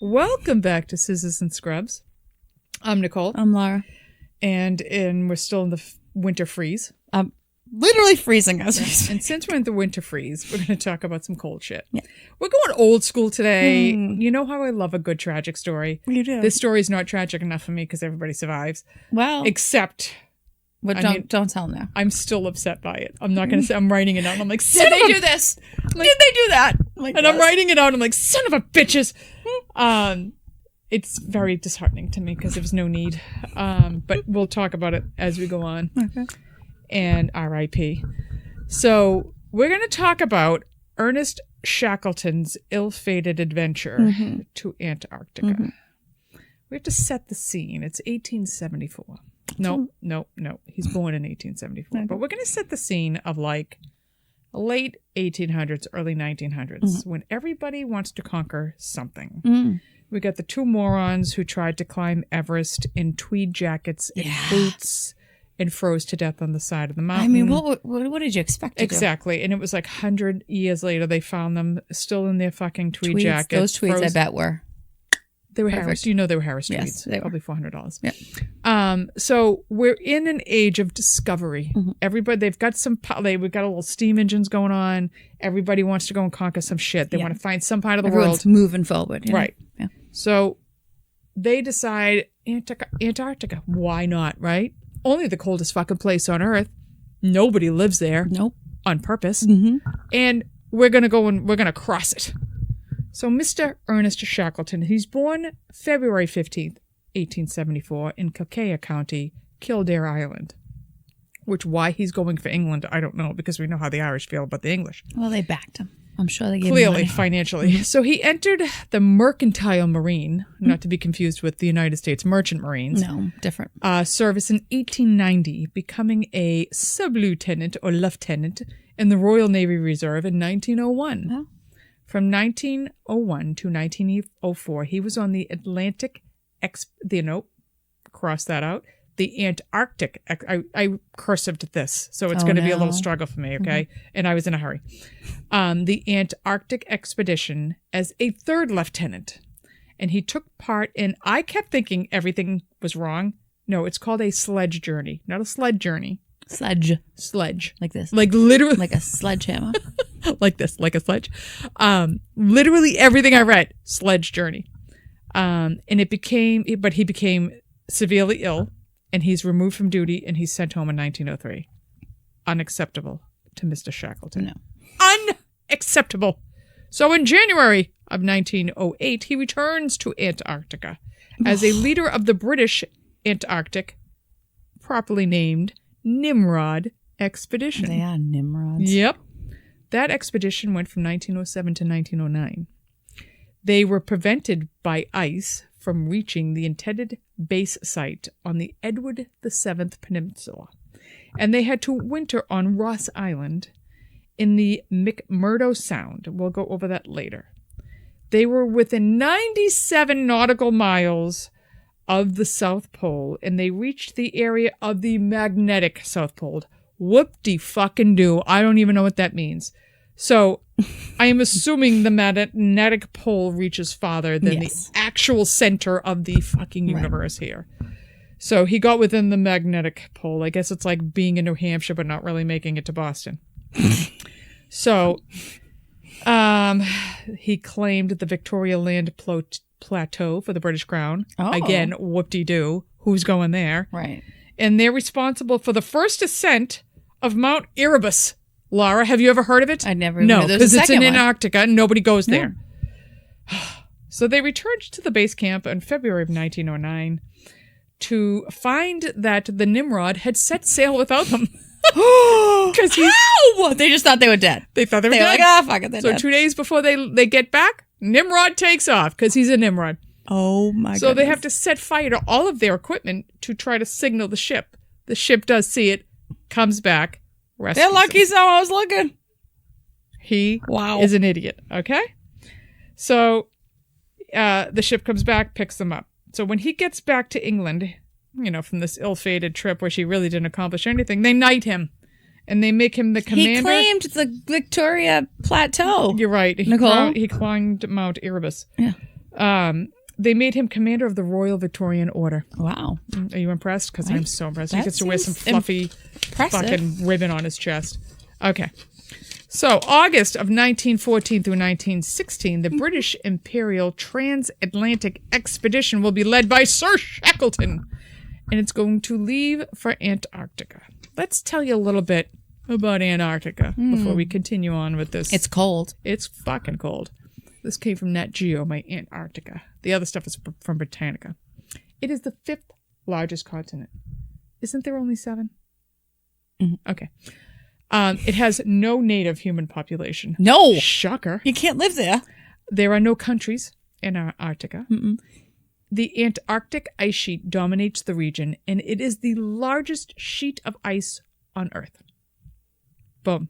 Welcome back to Scissors and Scrubs. I'm Nicole. I'm Laura. And we're still in the winter freeze. I'm literally freezing as we speak. And since we're in the winter freeze, we're going to talk about some cold shit. Yeah. We're going old school today. You know how I love a good tragic story? You do. This story is not tragic enough for me because everybody survives. Well, Except... but don't tell them now. I'm still upset by it. I'm not going to say... I'm writing it out and I'm like, Did they do this? Did they do that? I'm writing it out. I'm like, son of a bitches. It's very disheartening to me because there was no need. But we'll talk about it as we go on. Okay. And R.I.P. So we're going to talk about Ernest Shackleton's ill-fated adventure to Antarctica. We have to set the scene. It's 1874. No. He's born in 1874. Okay. But we're going to set the scene of like late 1800s, early 1900s, when everybody wants to conquer something. We got the two morons who tried to climb Everest in tweed jackets and boots and froze to death on the side of the mountain. I mean, what did you expect to Exactly. do? And it was like 100 years later, they found them still in their fucking tweed jackets. Those tweeds, I bet, were... They were perfect. Harris. You know they were Harris tweeds. Yes, they were. Probably $400. Yeah. So we're in an age of discovery. Everybody, they've got we've got a little steam engines going on. Everybody wants to go and conquer some shit. They want to find some part of the Everyone's world. moving forward. You know? Right. Yeah. So they decide Antarctica. Why not, right? Only the coldest fucking place on Earth. Nobody lives there. Nope. On purpose. And we're going to go and we're going to cross it. So Mr. Ernest Shackleton, he's born February 15th, 1874 in Kilkea County, Kildare Island. Which why he's going for England, I don't know, because we know how the Irish feel about the English. Well, they backed him. I'm sure they gave him Clearly, money. financially. So he entered the Mercantile Marine, not to be confused with the United States Merchant Marines. No, different. Service in 1890, becoming a sub-lieutenant or lieutenant in the Royal Navy Reserve in 1901. Oh. From 1901 to 1904, he was on the Atlantic, cross that out, the Antarctic, I cursived this, so it's going to be a little struggle for me, okay? And I was in a hurry. The Antarctic expedition as a third lieutenant. And he took part in, I kept thinking everything was wrong. No, it's called a sledge journey, not a sled journey. Sledge. Like this. Like literally. Like a sledgehammer. Like this, like a sledge. Literally everything I read, sledge journey. And he became severely ill and he's removed from duty and he's sent home in 1903. Unacceptable to Mr. Shackleton. No. Unacceptable. So in January of 1908, he returns to Antarctica as a leader of the British Antarctic, properly named Nimrod expedition. They are Nimrods. Yep. That expedition went from 1907 to 1909. They were prevented by ice from reaching the intended base site on the Edward VII Peninsula, and they had to winter on Ross Island in the McMurdo Sound. We'll go over that later. They were within 97 nautical miles of the South Pole, and they reached the area of the magnetic South Pole. Whoop-de-fucking-do. I don't even know what that means. So I am assuming the magnetic pole reaches farther than the actual center of the fucking universe here. So he got within the magnetic pole. I guess it's like being in New Hampshire but not really making it to Boston. So he claimed the Victoria Land Plateau for the British Crown. Oh. Again, whoop-de-doo. Who's going there? Right. And they're responsible for the first ascent of Mount Erebus. Laura, have you ever heard of it? I never. No, because it's in one. Antarctica and nobody goes there. So they returned to the base camp in February of 1909 to find that the Nimrod had set sail without them. Because Ow! They just thought they were dead. They thought they were dead. dead. Like, fuck it, they're So dead. 2 days before they get back, Nimrod takes off because he's a Nimrod. Oh my god. So they have to set fire to all of their equipment to try to signal the ship. The ship does see it, comes back, rescues They're lucky him. someone was looking. He is an idiot, okay? So the ship comes back, picks them up. So when he gets back to England, from this ill-fated trip where she really didn't accomplish anything, they knight him. And they make him the commander. He claimed the Victoria Plateau. You're right. Nicole? He climbed Mount Erebus. Yeah. They made him commander of the Royal Victorian Order. Wow. Are you impressed? Because I'm so impressed. He That gets to wear some seems fluffy impressive. fucking ribbon on his chest. Okay. So, August of 1914 through 1916, the British Imperial Transatlantic Expedition will be led by Sir Shackleton, and it's going to leave for Antarctica. Let's tell you a little bit about Antarctica before we continue on with this. It's cold. It's fucking cold. This came from Nat Geo, my Antarctica. The other stuff is from Britannica. It is the 5th largest continent. Isn't there only 7? Okay. It has no native human population. No. Shocker. You can't live there. There are no countries in Antarctica. The Antarctic ice sheet dominates the region, and it is the largest sheet of ice on Earth. Boom.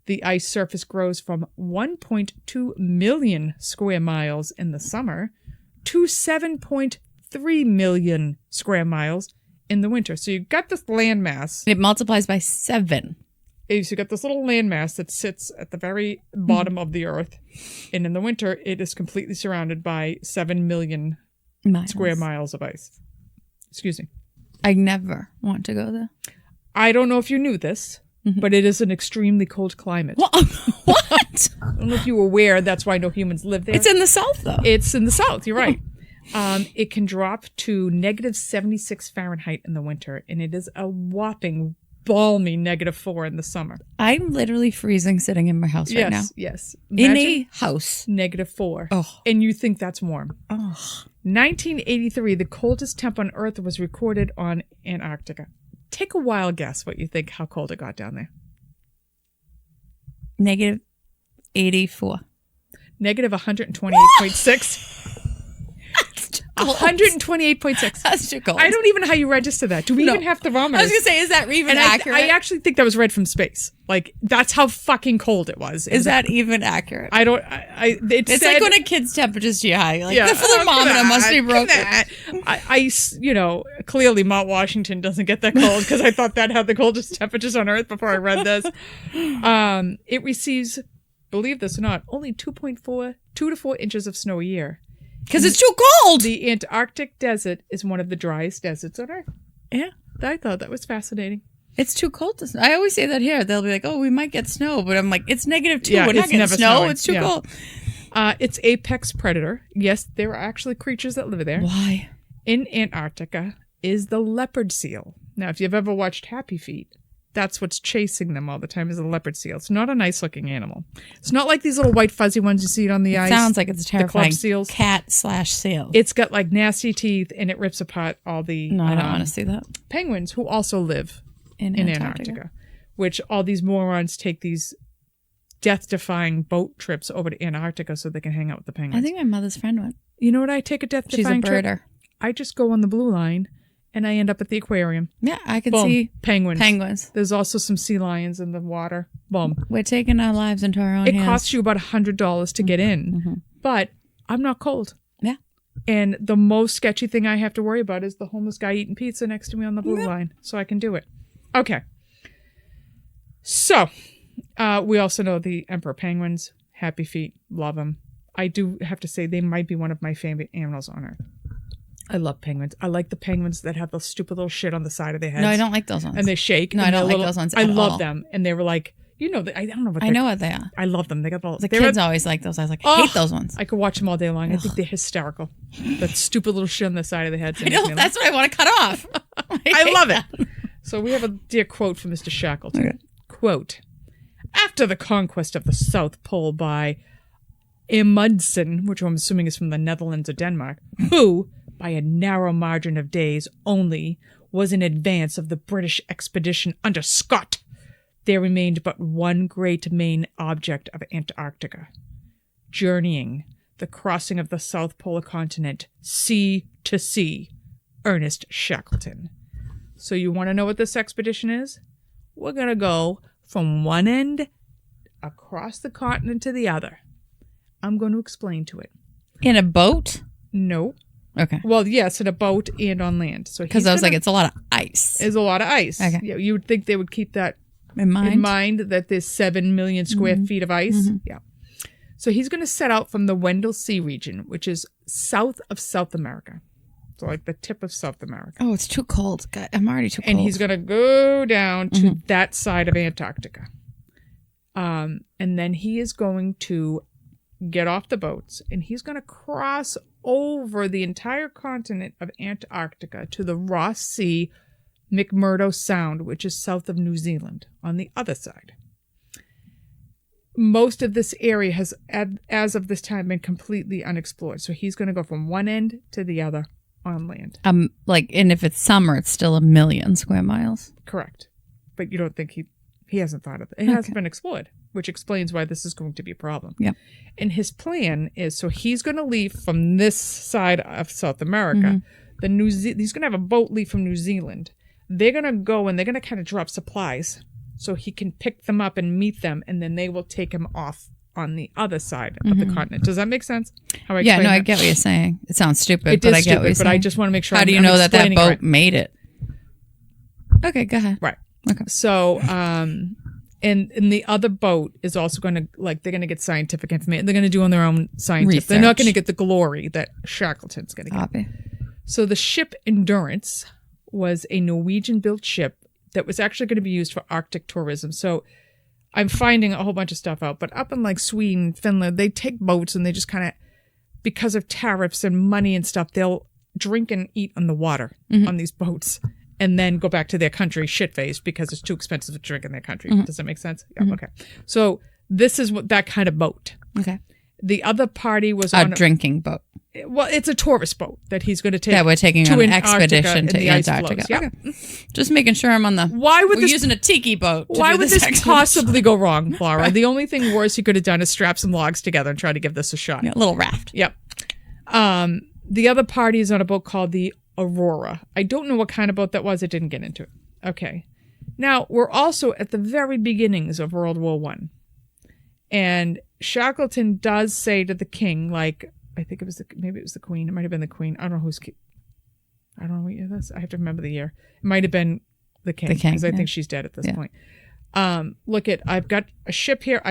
The ice surface grows from 1.2 million square miles in the summer to 7.3 million square miles in the winter. So you've got this landmass. It multiplies by 7. So you've got this little landmass that sits at the very bottom of the Earth. And in the winter, it is completely surrounded by 7 million square miles of ice. Excuse me. I never want to go there. I don't know if you knew this, but it is an extremely cold climate. What? I don't know if you were aware. That's why no humans live there. It's in the south, though. It's in the south. You're right. It can drop to negative 76 Fahrenheit in the winter, and it is a whopping balmy negative 4 in the summer. I'm literally freezing sitting in my house right now. Yes. In a house. Negative 4. Oh. And you think that's warm. Oh. 1983, the coldest temp on Earth was recorded on Antarctica. Take a wild guess what you think how cold it got down there. Negative 84. Negative 128.6. 128.6. That's too cold. I don't even know how you register that. Do we even have thermometers? I was going to say, is that even accurate? I actually think that was read from space. Like, that's how fucking cold it was. Is that even accurate? I don't... It's said, like when a kid's temperature's too high. Like, yeah, the thermometer must be broken. Clearly Mount Washington doesn't get that cold because I thought that had the coldest temperatures on Earth before I read this. It receives, believe this or not, only 2 to 4 inches of snow a year. Because it's too cold. The Antarctic desert is one of the driest deserts on Earth. Yeah. I thought that was fascinating. It's too cold to snow. I always say that here. They'll be like, oh, we might get snow. But I'm like, it's negative 2. Yeah, We're not it's getting never snow. snowing. It's too cold. It's apex predator. Yes, there are actually creatures that live there. Why? In Antarctica is the leopard seal. Now, if you've ever watched Happy Feet, that's what's chasing them all the time is a leopard seal. It's not a nice looking animal. It's not like these little white fuzzy ones you see on the ice. Sounds like it's a terrifying club seals. cat/seal. It's got like nasty teeth and it rips apart all the No, I don't want to see that. penguins who also live in Antarctica. Which all these morons take these death-defying boat trips over to Antarctica so they can hang out with the penguins. I think my mother's friend went. You know what? I take a death-defying She's a trip. birder. I just go on the blue line and I end up at the aquarium. Yeah, I can Boom. see Penguins. There's also some sea lions in the water. Boom. We're taking our lives into our own hands. It costs you about $100 to get in, but I'm not cold. Yeah. And the most sketchy thing I have to worry about is the homeless guy eating pizza next to me on the blue line, so I can do it. Okay. So, we also know the emperor penguins, Happy Feet, love them. I do have to say they might be one of my favorite animals on Earth. I love penguins. I like the penguins that have the stupid little shit on the side of their heads. No, I don't like those ones. And they shake. No, I don't like those ones I at love all. them. And they were like, I don't know what I know what they are. I love them. They got all The kids always like those. I was like, I hate those ones. I could watch them all day long. I think they're hysterical. That stupid little shit on the side of their heads. I know, that's what I want to cut off. I love it. So we have a dear quote from Mr. Shackleton. Okay. Quote, after the conquest of the South Pole by Amundsen, which I'm assuming is from the Netherlands or Denmark, who, by a narrow margin of days only, was in advance of the British expedition under Scott, there remained but one great main object of Antarctica, journeying the crossing of the South Polar continent, sea to sea, Ernest Shackleton. So you want to know what this expedition is? We're going to go from one end across the continent to the other. I'm going to explain to it. In a boat? No. Okay. Well, yes, in a boat and on land. So because I was like, it's a lot of ice. There's a lot of ice. Okay. Yeah, you would think they would keep that in mind that there's 7 million square feet of ice. Yeah. So he's going to set out from the Wendell Sea region, which is south of South America. So like the tip of South America. Oh, it's too cold. God, I'm already too cold. And he's going to go down to that side of Antarctica. And then he is going to get off the boats and he's going to cross over the entire continent of Antarctica to the Ross Sea, McMurdo Sound, which is south of New Zealand on the other side. Most of this area has, as of this time, been completely unexplored. So he's going to go from one end to the other on land. And if it's summer, it's still 1 million square miles. Correct. But you don't think he hasn't thought of it. It hasn't been explored, which explains why this is going to be a problem. Yep. And his plan is, so he's going to leave from this side of South America. He's going to have a boat leave from New Zealand. They're going to go and they're going to kind of drop supplies so he can pick them up and meet them, and then they will take him off on the other side of the continent. Does that make sense? I get what you're saying. It sounds stupid, I get what you're saying. I just want to make sure. How do you know that boat made it? Okay, go ahead. Right. Okay. So, and the other boat is also going to, they're going to get scientific information. They're going to do on their own scientific. Research. They're not going to get the glory that Shackleton's going to get. Copy. So the ship Endurance was a Norwegian-built ship that was actually going to be used for Arctic tourism. So I'm finding a whole bunch of stuff out. But up in Sweden, Finland, they take boats and they just kind of, because of tariffs and money and stuff, they'll drink and eat on the water on these boats and then go back to their country shit-faced because it's too expensive to drink in their country. Does that make sense? Yeah, okay. So this is that kind of boat. Okay. The other party was on a drinking boat. Well, it's a tourist boat that he's going to take. Yeah, we're taking on an expedition to Antarctica. Yep. Okay. Just making sure I'm on the. We're using a tiki boat. Why would this possibly go wrong, Laura? Right. The only thing worse he could have done is strap some logs together and try to give this a shot. Yeah, a little raft. Yep. The other party is on a boat called the Aurora. I don't know what kind of boat that was. It didn't get into it. Okay. Now, we're also at the very beginnings of World War I. And Shackleton does say to the king, I think it was maybe it was the queen. It might have been the queen. I don't know I don't know what year this. I have to remember the year. It might have been the king because I think she's dead at this point. I've got a ship here.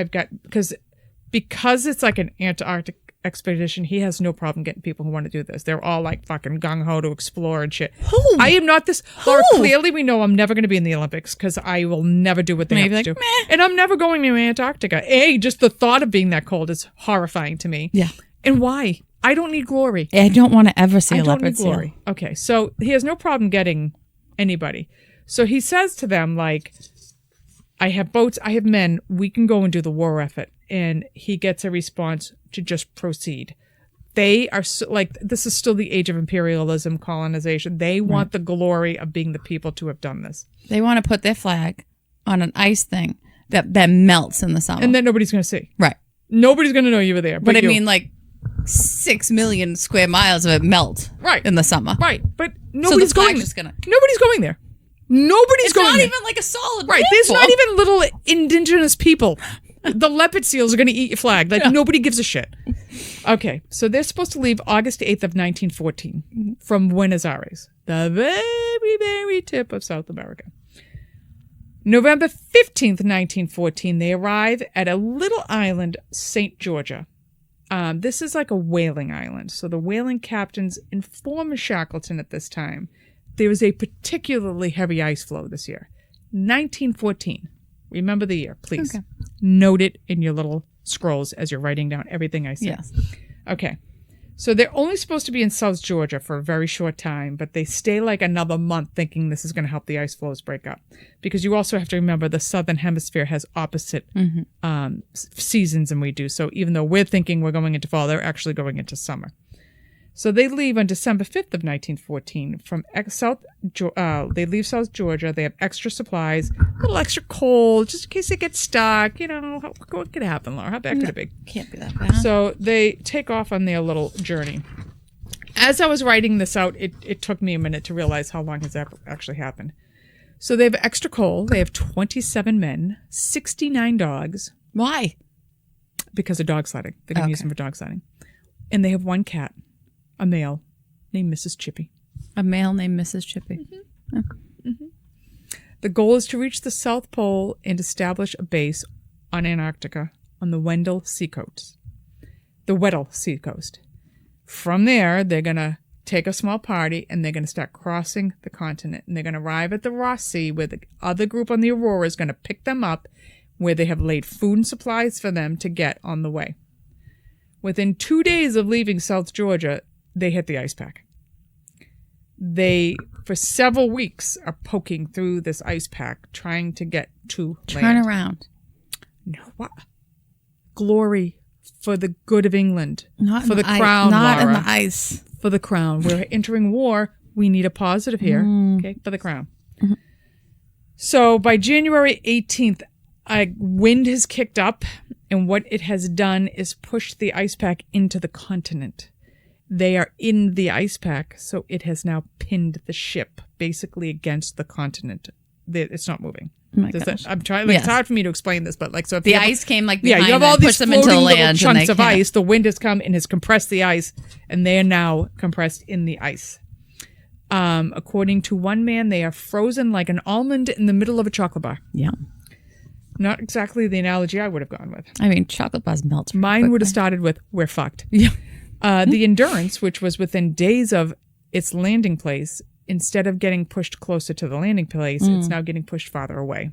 Because it's like an Antarctic expedition. He has no problem getting people who want to do this. They're all fucking gung ho to explore and shit. Who? I am not this. Laura, clearly we know I'm never going to be in the Olympics because I will never do what they have to do. Meh. And I'm never going to Antarctica. Just the thought of being that cold is horrifying to me. Yeah. And why? I don't need glory. I don't want to ever see a leopard seal. Glory. Okay, so he has no problem getting anybody. So he says to them, I have boats, I have men, we can go and do the war effort. And he gets a response to just proceed. They are this is still the age of imperialism, colonization. They want the glory of being the people to have done this. They want to put their flag on an ice thing that melts in the summer. And then nobody's going to see. Right. Nobody's going to know you were there. But I mean, 6 million square miles of it melt in the summer. Right. But nobody's going there. Nobody's going there. It's not even a solid right. There's not even little indigenous people. The leopard seals are going to eat your flag. Nobody gives a shit. Okay. So they're supposed to leave August 8th of 1914 from Buenos Aires, the very, very tip of South America. November 15th, 1914, they arrive at a little island, St. Georgia. This is like a whaling island. So the whaling captains inform Shackleton at this time there was a particularly heavy ice flow this year. 1914. Remember the year, please. Okay. Note it in your little scrolls as you're writing down everything I said. Yes. Okay. So they're only supposed to be in South Georgia for a very short time, but they stay another month thinking this is going to help the ice flows break up. Because you also have to remember the Southern Hemisphere has opposite seasons than we do. So even though we're thinking we're going into fall, they're actually going into summer. So they leave on December 5th of 1914 from they leave South Georgia. They have extra supplies, a little extra coal, just in case they get stuck. What could happen, Laura? How bad could it be? Can't be that bad. So they take off on their little journey. As I was writing this out, it took me a minute to realize how long has that actually happened. So they have extra coal. They have 27 men, 69 dogs. Why? Because of dog sledding. They're going to use them for dog sledding. And they have one cat. A male named Mrs. Chippy. A male named Mrs. Chippy. Mm-hmm. Oh. Mm-hmm. The goal is to reach the South Pole and establish a base on Antarctica on the Wendell Seacoast. the Weddell seacoast. From there, they're going to take a small party and they're going to start crossing the continent. And they're going to arrive at the Ross Sea where the other group on the Aurora is going to pick them up, where they have laid food and supplies for them to get on the way. Within 2 days of leaving South Georgia, they hit the ice pack. They, for several weeks, are poking through this ice pack, trying to get to Turn land. around. No, what? Glory for the good of England. Not for in the crown, Not Laura. in the ice. For the crown. We're entering war. We need a positive here. Okay, for the crown. Mm-hmm. So by January 18th, wind has kicked up, and what it has done is pushed the ice pack into the continent. They are in the ice pack, so it has now pinned the ship basically against the continent. It's not moving. Oh my gosh. I'm trying. Like, Yes. It's hard for me to explain this, but like, so if The you have, ice came like yeah, behind you have them, all these pushed them into floating the little land, chunks and of ice. The wind has come and has compressed the ice, and they are now compressed in the ice. According to one man, they are frozen like an almond in the middle of a chocolate bar. Yeah. Not exactly the analogy I would have gone with. I mean, chocolate bars melt. Mine would have started with, we're fucked. Yeah. The Endurance, which was within days of its landing place, instead of getting pushed closer to the landing place, it's now getting pushed farther away.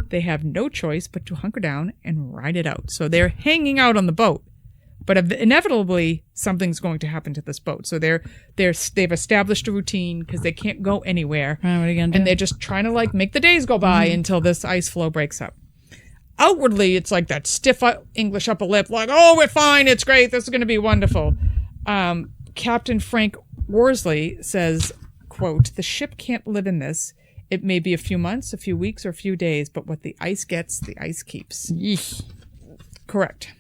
They have no choice but to hunker down and ride it out. So they're hanging out on the boat, but inevitably something's going to happen to this boat. So they've established a routine because they can't go anywhere. What are you gonna do? And they're just trying to like make the days go by until this ice floe breaks up. Outwardly, it's like that stiff English upper lip, like, oh, we're fine, it's great, this is going to be wonderful. Captain Frank Worsley says, quote, the ship can't live in this. It may be a few months, a few weeks, or a few days, but what the ice gets, the ice keeps. Yeesh. Correct.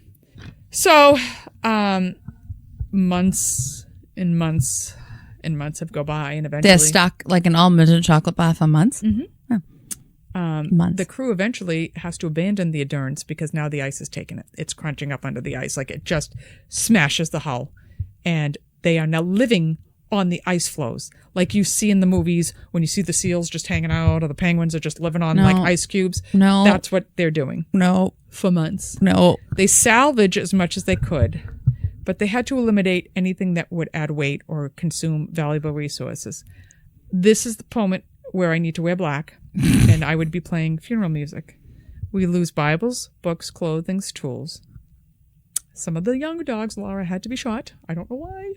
So, months and months and months have gone by, and eventually... They're stuck like an almond in a chocolate bar for months? Mm-hmm. Oh. Months. The crew eventually has to abandon the Endurance because now the ice has taken it. It's crunching up under the ice. Like it just smashes the hull. And they are now living on the ice floes. Like you see in the movies when you see the seals just hanging out or the penguins are just living on like ice cubes. No. That's what they're doing. No. For months. No. They salvage as much as they could, but they had to eliminate anything that would add weight or consume valuable resources. This is the moment where I need to wear black. And I would be playing funeral music. We lose Bibles, books, clothing, tools. Some of the younger dogs, Laura, had to be shot. I don't know why.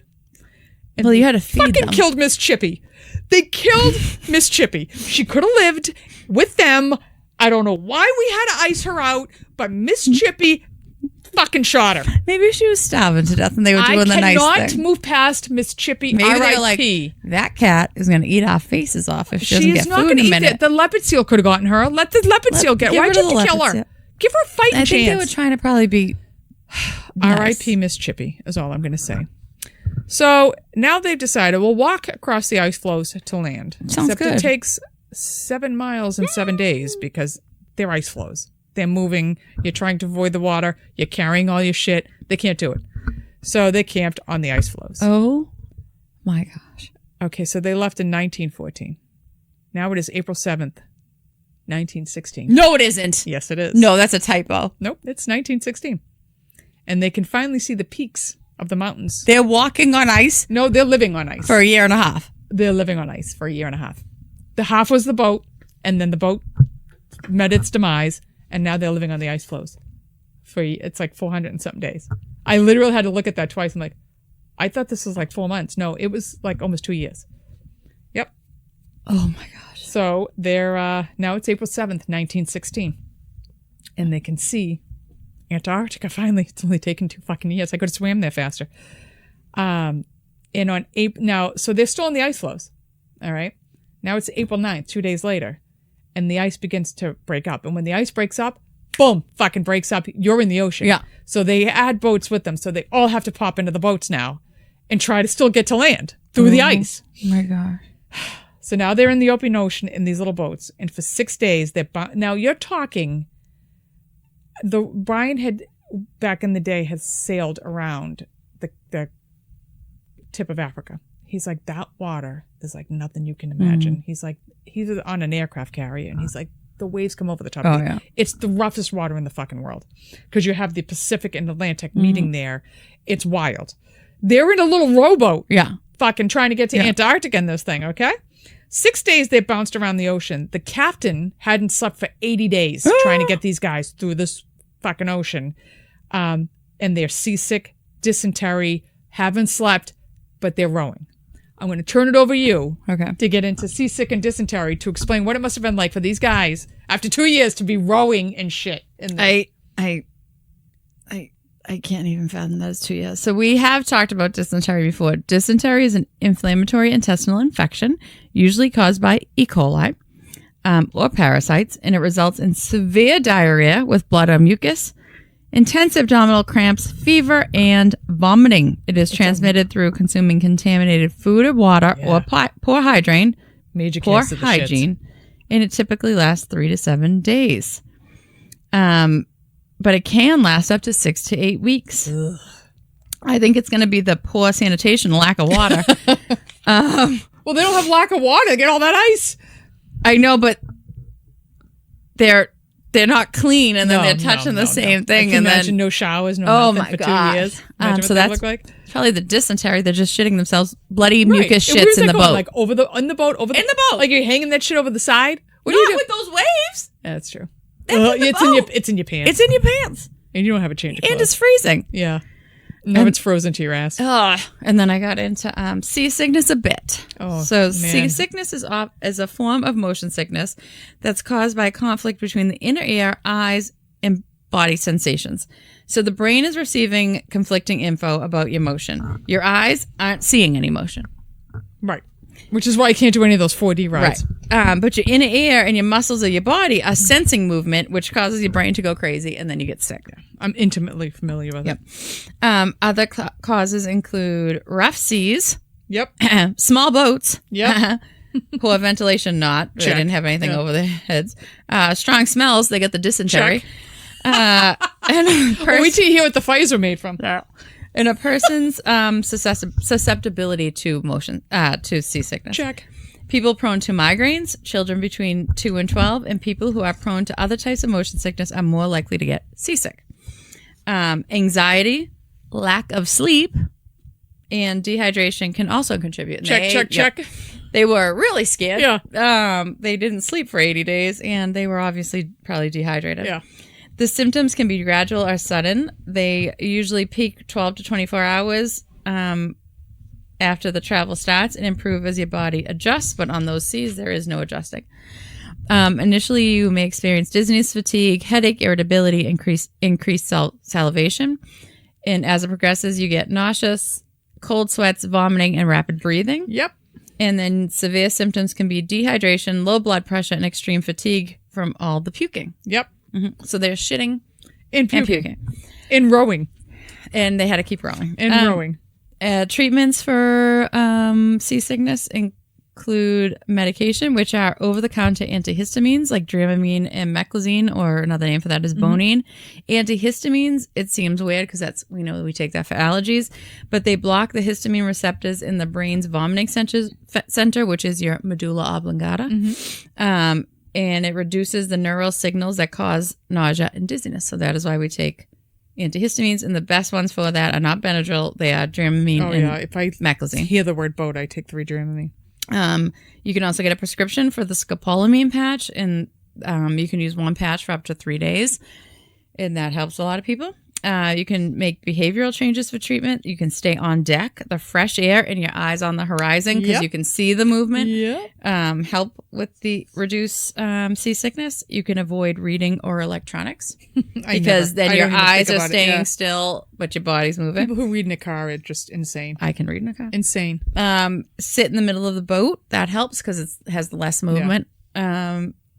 And Well, you had to feed fucking them. killed Miss Chippy. They killed Miss Chippy. She could have lived with them. I don't know why we had to ice her out, but Miss Chippy fucking shot her. Maybe she was starving to death and they were doing the nice I cannot thing. move past Miss Chippy. Maybe they're R.I.P. like, that cat is going to eat our faces off if she doesn't She's get not food going in to a eat minute. it. The leopard seal could have gotten her. Let the leopard seal get her. get Why'd rid you of have the to kill leopard her? seal. Give her a fighting I think they were chance. trying to probably be R.I.P. Miss Chippy is all I'm going to say. So now they've decided we'll walk across the ice floes to land. Sounds Except good. it takes 7 miles in 7 days because they're ice floes. They're moving. You're trying to avoid the water. You're carrying all your shit. They can't do it. So they camped on the ice floes. Oh my gosh. Okay, so they left in 1914. Now it is April 7th, 1916. No, it isn't. Yes, it is. No, that's a typo. Nope, it's 1916. And they can finally see the peaks of the mountains. They're walking on ice No, they're living on ice. for a year and a half. They're living on ice for a year and a half. The half was the boat, and then the boat met its demise, and now they're living on the ice floes. It's like 400 and something days. I literally had to look at that twice. I'm like, I thought this was like 4 months. No, it was like almost 2 years. Yep. Oh my gosh. So they're now it's April 7th, 1916. And they can see Antarctica finally. It's only taken 2 fucking years. I could have swam there faster. And on April now, so they're still in the ice floes. All right. Now it's April 9th, 2 days later, and the ice begins to break up. And when the ice breaks up, boom, fucking breaks up. You're in the ocean. Yeah. So they add boats with them. So they all have to pop into the boats now and try to still get to land through the ice. Oh my gosh. So now they're in the open ocean in these little boats. And for 6 days, now you're talking, Brian had, back in the day, has sailed around the tip of Africa. He's like, that water is like nothing you can imagine. He's like, he's on an aircraft carrier, and he's like, the waves come over the top Oh, of you. yeah. It's the roughest water in the fucking world because you have the Pacific and Atlantic meeting there. It's wild. They're in a little rowboat. Yeah. Fucking trying to get to Antarctica in this thing, okay? 6 days they bounced around the ocean. The captain hadn't slept for 80 days trying to get these guys through this fucking ocean. And they're seasick, dysentery, haven't slept, but they're rowing. I'm going to turn it over to you to get into seasick and dysentery to explain what it must have been like for these guys after 2 years to be rowing and shit. In this. I can't even fathom that it's 2 years. So we have talked about dysentery before. Dysentery is an inflammatory intestinal infection, usually caused by E. coli or parasites, and it results in severe diarrhea with blood or mucus, intense abdominal cramps, fever, and vomiting. It is transmitted through consuming contaminated food or water or poor hygiene. Major Poor case of the hygiene, and it typically lasts 3 to 7 days. But it can last up to 6 to 8 weeks. Ugh. I think it's going to be the poor sanitation, lack of water. Well, they don't have lack of water. They get all that ice. I know, but they're not clean, and then they're touching the same thing. And imagine no showers, no nothing for 2 years. So that's look like. Probably the dysentery. They're just shitting themselves, bloody mucus shits in the boat. Like in the boat, in the boat. Like you're hanging that shit over the side. What do you do with those waves? Yeah, that's true. It's in your pants. It's in your pants. And you don't have a change of clothes. And it's freezing. Yeah. No, it's frozen to your ass. And then I got into seasickness a bit. Oh, so seasickness is a form of motion sickness that's caused by conflict between the inner ear, eyes, and body sensations. So the brain is receiving conflicting info about your motion. Your eyes aren't seeing any motion. Right. Which is why you can't do any of those 4D rides. Right. But your inner ear and your muscles of your body are sensing movement, which causes your brain to go crazy, and then you get sick. Yeah. I'm intimately familiar with it. Other causes include rough seas. Yep. Small boats. Yep. Poor ventilation, not. They didn't have anything over their heads. Strong smells. They get the dysentery. And wait till you hear what the fires are made from. Yeah. And a person's susceptibility to motion, to seasickness. Check. People prone to migraines, children between 2 and 12, and people who are prone to other types of motion sickness are more likely to get seasick. Anxiety, lack of sleep, and dehydration can also contribute. Check. They were really scared. Yeah. They didn't sleep for 80 days, and they were obviously probably dehydrated. Yeah. The symptoms can be gradual or sudden. They usually peak 12 to 24 hours after the travel starts and improve as your body adjusts. But on those seas, there is no adjusting. Initially, you may experience dizziness, fatigue, headache, irritability, increased salivation. And as it progresses, you get nauseous, cold sweats, vomiting, and rapid breathing. Yep. And then severe symptoms can be dehydration, low blood pressure, and extreme fatigue from all the puking. Yep. Mm-hmm. So they're shitting and puking. And rowing. And they had to keep rowing. And rowing. Treatments for seasickness include medication, which are over-the-counter antihistamines like Dramamine and Meclizine, or another name for that is Bonine. Antihistamines, it seems weird because we know we take that for allergies, but they block the histamine receptors in the brain's vomiting center, which is your medulla oblongata. Mm-hmm. And it reduces the neural signals that cause nausea and dizziness. So that is why we take antihistamines, and the best ones for that are not Benadryl. They are Dramamine and if I Meclizine. Hear the word boat, I take 3 Dramamine. You can also get a prescription for the scopolamine patch, and you can use 1 patch for up to 3 days, and that helps a lot of people. You can make behavioral changes for treatment. You can stay on deck, the fresh air, and your eyes on the horizon because you can see the movement. Yeah. Help with the reduce seasickness. You can avoid reading or electronics because then your eyes are staying still, but your body's moving. People who read in a car are just insane. I can read in a car. Insane. Sit in the middle of the boat. That helps because it has less movement.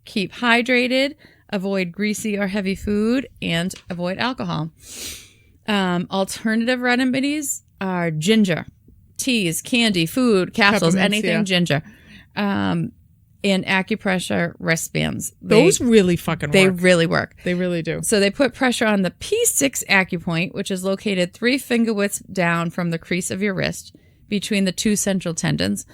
Keep hydrated. Avoid greasy or heavy food, and avoid alcohol. Alternative remedies are ginger, teas, candy, food, capsules, anything ginger. And acupressure wristbands. Those really fucking work. They really work. They really do. So they put pressure on the P6 acupoint, which is located 3 finger widths down from the crease of your wrist between the 2 central tendons.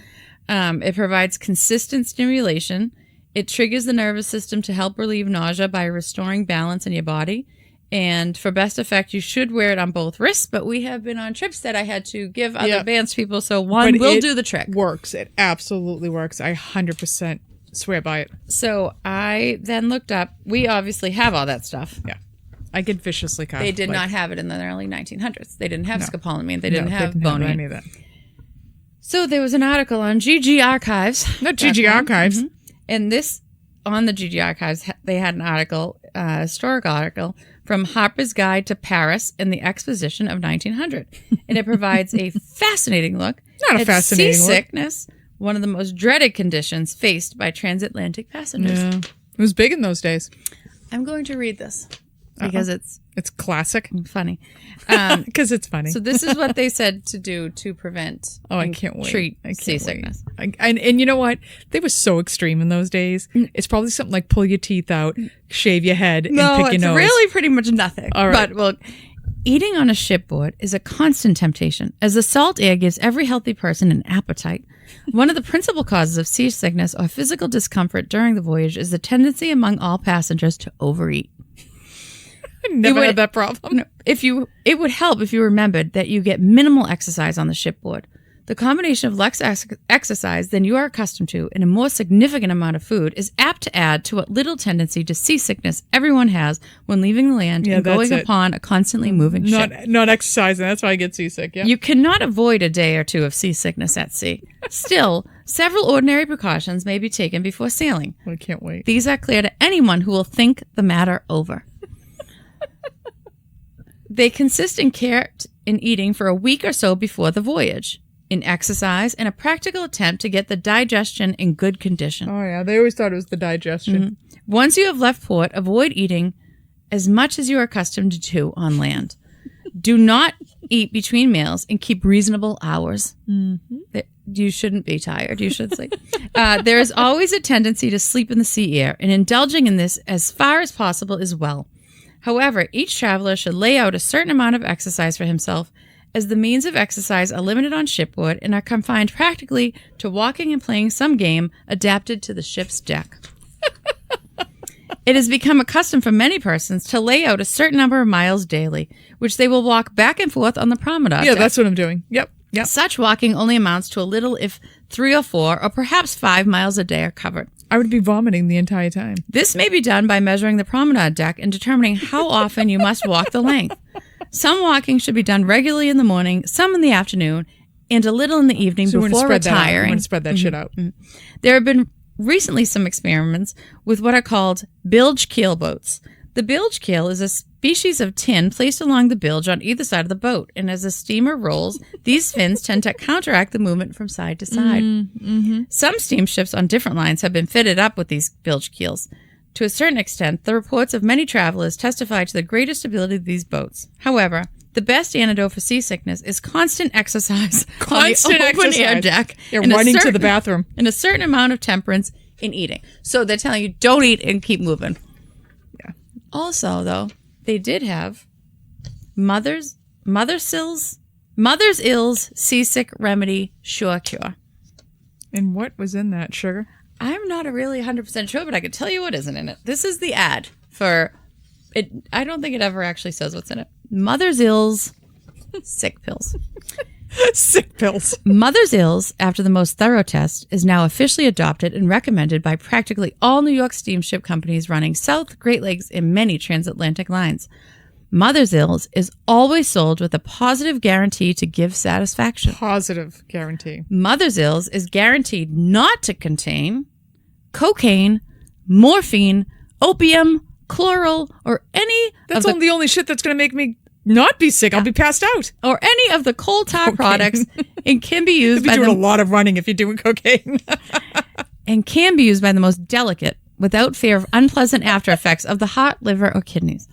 It provides consistent stimulation, It triggers the nervous system to help relieve nausea by restoring balance in your body. And for best effect, you should wear it on both wrists. But we have been on trips that I had to give other advanced people, so one will do the trick. Works. It absolutely works. I 100% swear by it. So I then looked up. We obviously have all that stuff. Yeah. I get viciously cuffed. They did not have it in the early 1900s. They didn't have scopolamine. They didn't have bonine. Any of that. So there was an article on GG Archives. Not GG Archives. Mm-hmm. And this, on the GG Archives, they had an article, historical article, from Harper's Guide to Paris in the Exposition of 1900. And it provides a fascinating look at seasickness, one of the most dreaded conditions faced by transatlantic passengers. Yeah. It was big in those days. I'm going to read this because it's classic. Funny. Because it's funny. So this is what they said to do to prevent I can't wait. Treat seasickness. And you know what? They were so extreme in those days. It's probably something like pull your teeth out, shave your head, and pick your nose. No, it's really pretty much nothing. All right. But look, eating on a shipboard is a constant temptation, as the salt air gives every healthy person an appetite. One of the principal causes of seasickness or physical discomfort during the voyage is the tendency among all passengers to overeat. I never had that problem. It would help if you remembered that you get minimal exercise on the shipboard. The combination of less exercise than you are accustomed to and a more significant amount of food is apt to add to what little tendency to seasickness everyone has when leaving the land and going upon a constantly moving ship. Not exercising. That's why I get seasick. Yeah. You cannot avoid a day or two of seasickness at sea. Still, several ordinary precautions may be taken before sailing. I can't wait. These are clear to anyone who will think the matter over. They consist in care in eating for a week or so before the voyage, in exercise, and a practical attempt to get the digestion in good condition. Oh, yeah. They always thought it was the digestion. Mm-hmm. Once you have left port, avoid eating as much as you are accustomed to on land. Do not eat between meals and keep reasonable hours. Mm-hmm. You shouldn't be tired. You should sleep. There is always a tendency to sleep in the sea air, and indulging in this as far as possible is well. However, each traveler should lay out a certain amount of exercise for himself, as the means of exercise are limited on shipboard and are confined practically to walking and playing some game adapted to the ship's deck. It has become a custom for many persons to lay out a certain number of miles daily, which they will walk back and forth on the promenade deck. That's what I'm doing. Yep. Such walking only amounts to a little if 3 or 4 or perhaps 5 miles a day are covered. I would be vomiting the entire time. This may be done by measuring the promenade deck and determining how often you must walk the length. Some walking should be done regularly in the morning, some in the afternoon, and a little in the evening before retiring. I'm going to spread that shit out. There have been recently some experiments with what are called bilge keel boats. The bilge keel is a species of tin placed along the bilge on either side of the boat, and as the steamer rolls, these fins tend to counteract the movement from side to side. Mm-hmm. Some steamships on different lines have been fitted up with these bilge keels. To a certain extent, the reports of many travelers testify to the greater stability of these boats. However, the best antidote for seasickness is constant exercise on the open air deck. You're running to the bathroom. And a certain amount of temperance in eating. So they're telling you, don't eat and keep moving. Yeah. Also, though, they did have Mother's Ill's Seasick Remedy Sure Cure. And what was in that, sugar? I'm not really 100% sure, but I can tell you what isn't in it. This is the ad for it. I don't think it ever actually says what's in it. Mother's Ill's Sick Pills. Sick pills. Mother's Ill's, after the most thorough test, is now officially adopted and recommended by practically all New York steamship companies running South, Great Lakes, and many transatlantic lines. Mother's Ill's is always sold with a positive guarantee to give satisfaction. Positive guarantee. Mother's Ill's is guaranteed not to contain cocaine, morphine, opium, chloral, or any That's the only shit that's going to make me not be sick. I'll be passed out. Or any of the coal tar products and can be used by doing a lot of running if you're doing cocaine. And can be used by the most delicate without fear of unpleasant after effects of the heart, liver, or kidneys.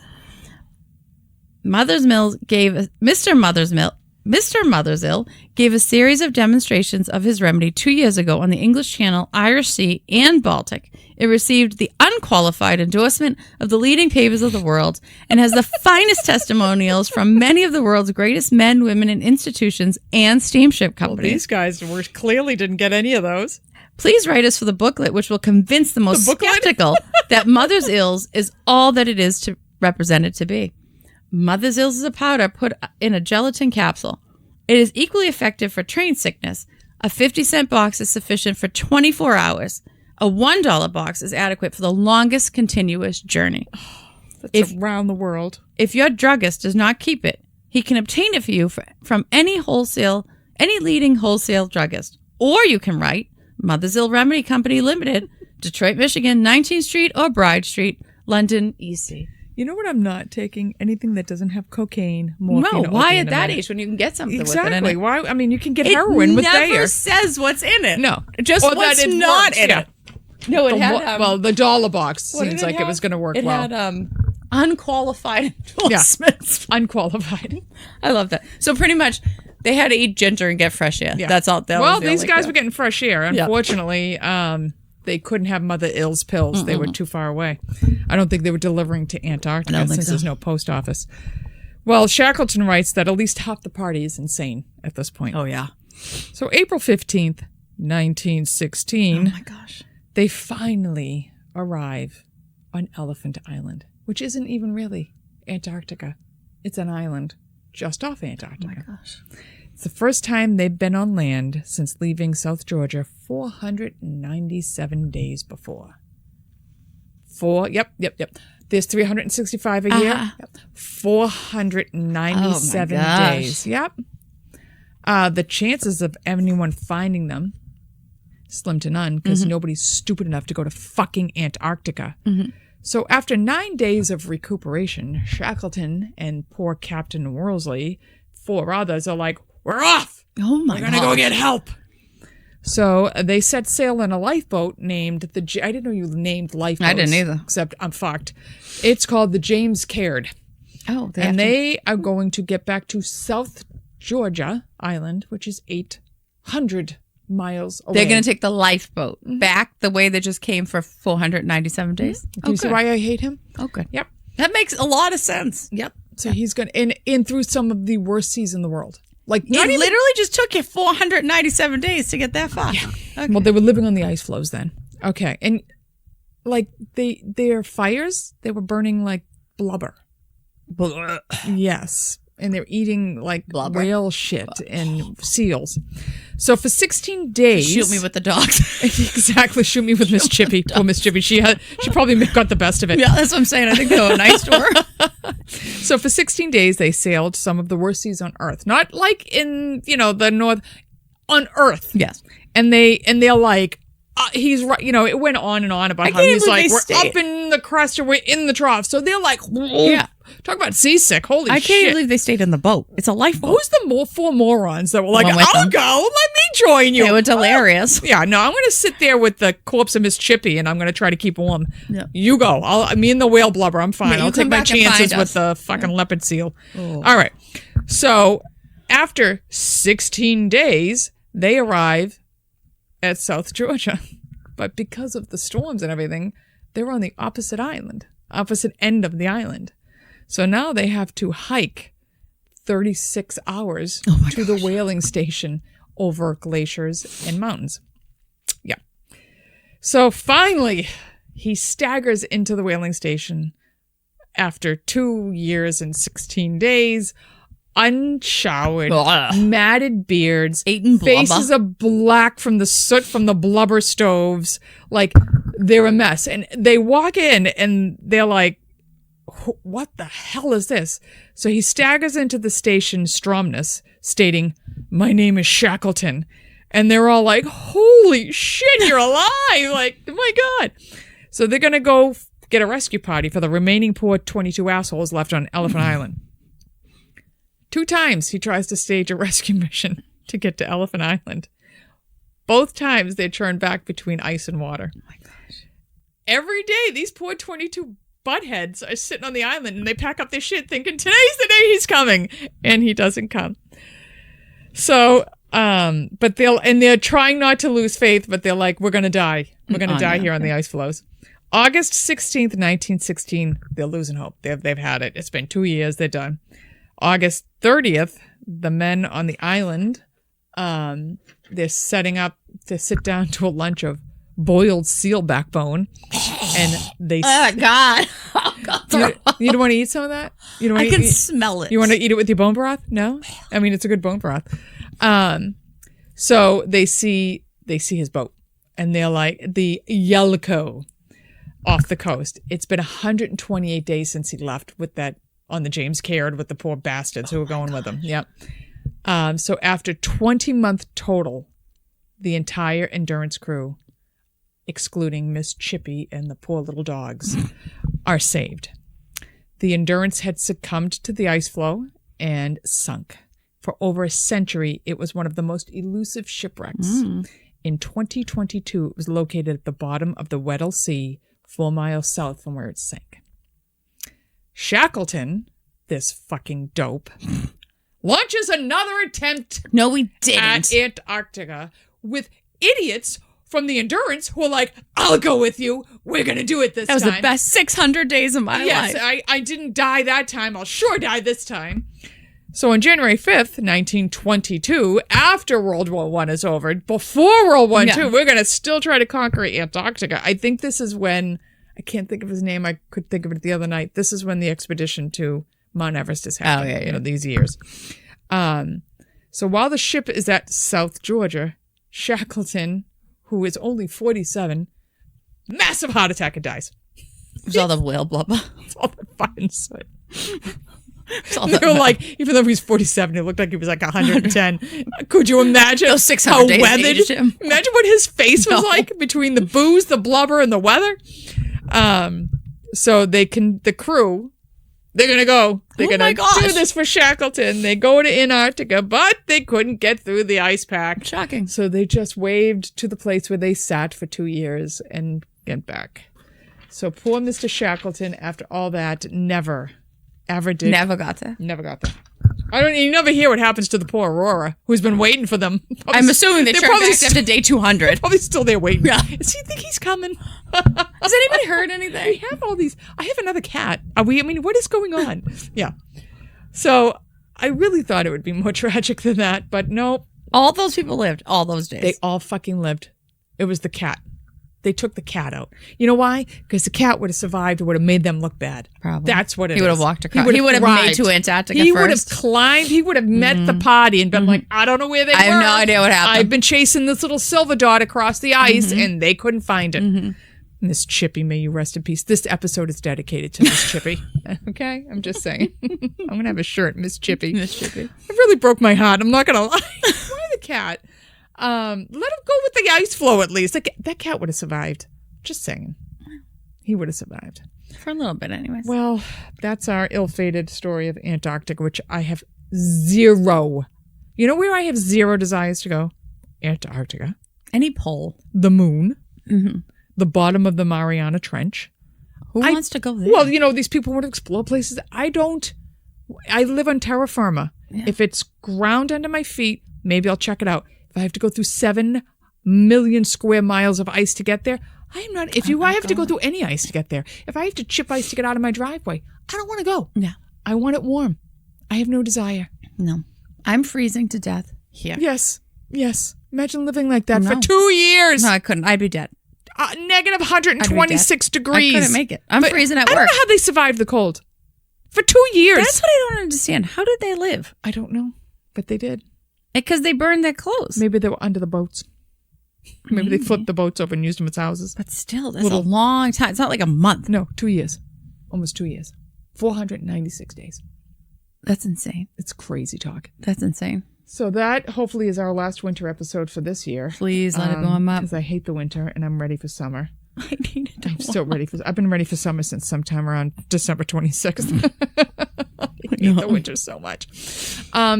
Mr. Mother's Ill gave a series of demonstrations of his remedy 2 years ago on the English Channel, Irish Sea, and Baltic. It received the unqualified endorsement of the leading papers of the world and has the finest testimonials from many of the world's greatest men, women, and institutions and steamship companies. Well, these guys clearly didn't get any of those. Please write us for the booklet, which will convince the most skeptical that Mother's Ills is all that it is to represent it to be. Mother's Ills is a powder put in a gelatin capsule. It is equally effective for train sickness. A 50-cent box is sufficient for 24 hours. A $1 box is adequate for the longest continuous journey. That's around the world. If your druggist does not keep it, he can obtain it for you from any leading wholesale druggist. Or you can write Mother's Ill Remedy Company Limited, Detroit, Michigan, 19th Street or Bride Street, London, EC. You know what? I'm not taking anything that doesn't have cocaine, morphine. No, why at that age when you can get something exactly. with it in it? Why? I mean, you can get heroin with Bayer. It never says what's in it. No, just what's not in it. No, it had the dollar box seems like it was going to work well. It had unqualified endorsements. Yeah. Unqualified. I love that. So pretty much, they had to eat ginger and get fresh air. Yeah. That's all. These guys were getting fresh air. Unfortunately, they couldn't have Mother Ill's pills. Mm-mm. They were too far away. I don't think they were delivering to Antarctica since there's no post office. Well, Shackleton writes that at least half the party is insane at this point. Oh, yeah. So April 15th, 1916. Oh, my gosh. They finally arrive on Elephant Island, which isn't even really Antarctica. It's an island just off Antarctica. Oh, my gosh. It's the first time they've been on land since leaving South Georgia 497 days before. Yep. There's 365 a year. Yep. 497 days. Yep. The chances of anyone finding them, slim to none, because nobody's stupid enough to go to fucking Antarctica. Mm-hmm. So after 9 days of recuperation, Shackleton and poor Captain Worsley, 4 others, are like, we're off. Oh my god. We're going to go get help. So they set sail in a lifeboat named I didn't know you named lifeboats. I didn't either. Except I'm fucked. It's called the James Caird. Oh, they are going to get back to South Georgia Island, which is 800 miles away. They're going to take the lifeboat back the way they just came for 497 days. Do you see why I hate him? Oh, good. Yep. That makes a lot of sense. Yep. So he's going to, and through some of the worst seas in the world. Like, literally just took you 497 days to get that far. Yeah. Okay. Well, they were living on the ice floes then. Okay. And like their fires, they were burning like blubber. Yes. And they're eating like whale shit and seals. So for 16 days. Shoot me with the dogs. Exactly. Shoot me with Miss Chippy. Poor Miss Chippy. She probably got the best of it. Yeah, that's what I'm saying. I think they were nice to her. So for 16 days, they sailed some of the worst seas on Earth. Not like in, the North, on Earth. Yes. And they're like, he's right. It went on and on about how he's like, we're up in the crust or we're in the trough. So they're like, yeah. Talk about seasick. Holy shit. I can't believe they stayed in the boat. It's a lifeboat. Who's the 4 morons that were like, I'll go. Let me join you. They were delirious. Yeah, no, I'm going to sit there with the corpse of Miss Chippy and I'm going to try to keep warm. Yeah. You go. Me and the whale blubber, I'm fine. I'll take my chances with the fucking leopard seal. Oh. All right. So after 16 days, they arrive at South Georgia. But because of the storms and everything, they were on the opposite end of the island. So now they have to hike 36 hours to the whaling station over glaciers and mountains. Yeah. So finally, he staggers into the whaling station after 2 years and 16 days, unshowered, matted beards, faces of black from the soot from the blubber stoves. Like, they're a mess. And they walk in and they're like, what the hell is this? So he staggers into the station Stromness, stating, my name is Shackleton. And they're all like, holy shit, you're alive. Like, oh my God. So they're going to go get a rescue party for the remaining poor 22 assholes left on Elephant Island. 2 times he tries to stage a rescue mission to get to Elephant Island. Both times they turn back between ice and water. Oh my gosh. Every day, these poor 22 buttheads are sitting on the island and they pack up their shit thinking today's the day he's coming, and he doesn't come. So, but they're trying not to lose faith, but they're like, we're going to die. We're going to die here on the ice floes. August 16th, 1916, they're losing hope. They've had it. It's been 2 years. They're done. August 30th, the men on the island They're setting up to sit down to a lunch of boiled seal backbone, and they. Oh God! Oh God! You don't want to eat some of that? You don't. I can smell it. You want to eat it with your bone broth? No, I mean it's a good bone broth. So they see his boat, and they're like the Yelko off the coast. It's been 128 days since he left with that on the James Caird with the poor bastards who were going with him. Yep. So after 20-month total, the entire Endurance crew, excluding Miss Chippy and the poor little dogs, are saved. The Endurance had succumbed to the ice floe and sunk. For over a century, it was one of the most elusive shipwrecks. In 2022, it was located at the bottom of the Weddell Sea, 4 miles south from where it sank. Shackleton, this fucking dope, launches another attempt No, we didn't. at Antarctica with idiots from the Endurance who are like, I'll go with you. We're going to do it this time. That was the best 600 days of my life. Yes, I didn't die that time. I'll sure die this time. So on January 5th, 1922, after World War I is over, before World War II, we're going to still try to conquer Antarctica. I think this is when, I can't think of his name. I could think of it the other night. This is when the expedition to Mount Everest is happening. Yeah. These years. So while the ship is at South Georgia, Shackleton, who is only 47, massive heart attack and dies. It was all the whale blubber. It's all the fucking soot. They were like, even though he's 47, it looked like he was like 110. Could you imagine Those 600 how days weathered? aged him. Imagine what his face was like between the booze, the blubber, and the weather. So the crew, they're going to go. They're going to do this for Shackleton. They go to Antarctica, but they couldn't get through the ice pack. Shocking. So they just waved to the place where they sat for 2 years and get back. So poor Mr. Shackleton, after all that, never got there. You never hear what happens to the poor Aurora, who's been waiting for them. Probably, I'm assuming they're probably back after day 200. Probably still there waiting. Yeah. Do you think he's coming? Has anybody heard anything? We have all these. I have another cat. What is going on? Yeah. So I really thought it would be more tragic than that, but no. All those people lived all those days. They all fucking lived. It was the cat. They took the cat out. You know why? Because the cat would have survived. It would have made them look bad. Probably. That's what it is. He would have walked across. He would have made to Antarctica first. He would have climbed. He would have met the party and been like, I don't know where they were. I have no idea what happened. I've been chasing this little silver dot across the ice and they couldn't find it. Miss Chippy, may you rest in peace. This episode is dedicated to Miss Chippy. Okay? I'm just saying. I'm going to have a shirt, Miss Chippy. Miss Chippy. It really broke my heart. I'm not going to lie. Why the cat? Let him go with the ice flow at least. That cat would have survived. Just saying. He would have survived. For a little bit anyways. Well, that's our ill-fated story of Antarctica, which I have zero. You know where I have zero desires to go? Antarctica. Any pole. The moon. The bottom of the Mariana Trench. Who wants to go there? Well, these people want to explore places. I don't. I live on terra firma. Yeah. If it's ground under my feet, maybe I'll check it out. If I have to go through 7 million square miles of ice to get there, I am not. I have to go through any ice to get there. If I have to chip ice to get out of my driveway, I don't want to go. Yeah. I want it warm. I have no desire. No. I'm freezing to death here. Yes. Imagine living like that for 2 years. No, I couldn't. I'd be dead. Negative 126 degrees. I couldn't make it. I'm freezing at work. I don't know how they survived the cold. For 2 years. That's what I don't understand. How did they live? I don't know. But they did. Because they burned their clothes. Maybe they were under the boats. Maybe they flipped the boats over and used them as houses. But still, that's a long time. It's not like a month. No, 2 years. Almost 2 years. 496 days. That's insane. It's crazy talk. That's insane. So that hopefully is our last winter episode for this year. Please let it go on up. Because I hate the winter and I'm ready for summer. I need it. I'm still ready for. I've been ready for summer since sometime around December 26th. I hate the winter so much.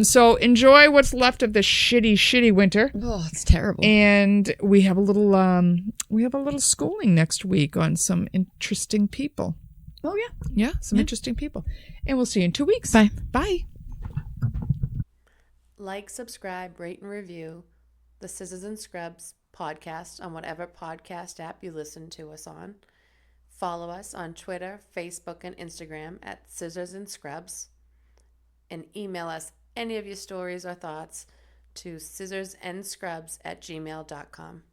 So enjoy what's left of this shitty winter. Oh, it's terrible. And we have a little schooling next week on some interesting people. Oh yeah, yeah, interesting people. And we'll see you in 2 weeks. Bye. Bye. Like, subscribe, rate, and review the Scissors and Scrubs podcast on whatever podcast app you listen to us on. Follow us on Twitter, Facebook, and Instagram at Scissors and Scrubs. And email us any of your stories or thoughts to scissorsandscrubs@gmail.com.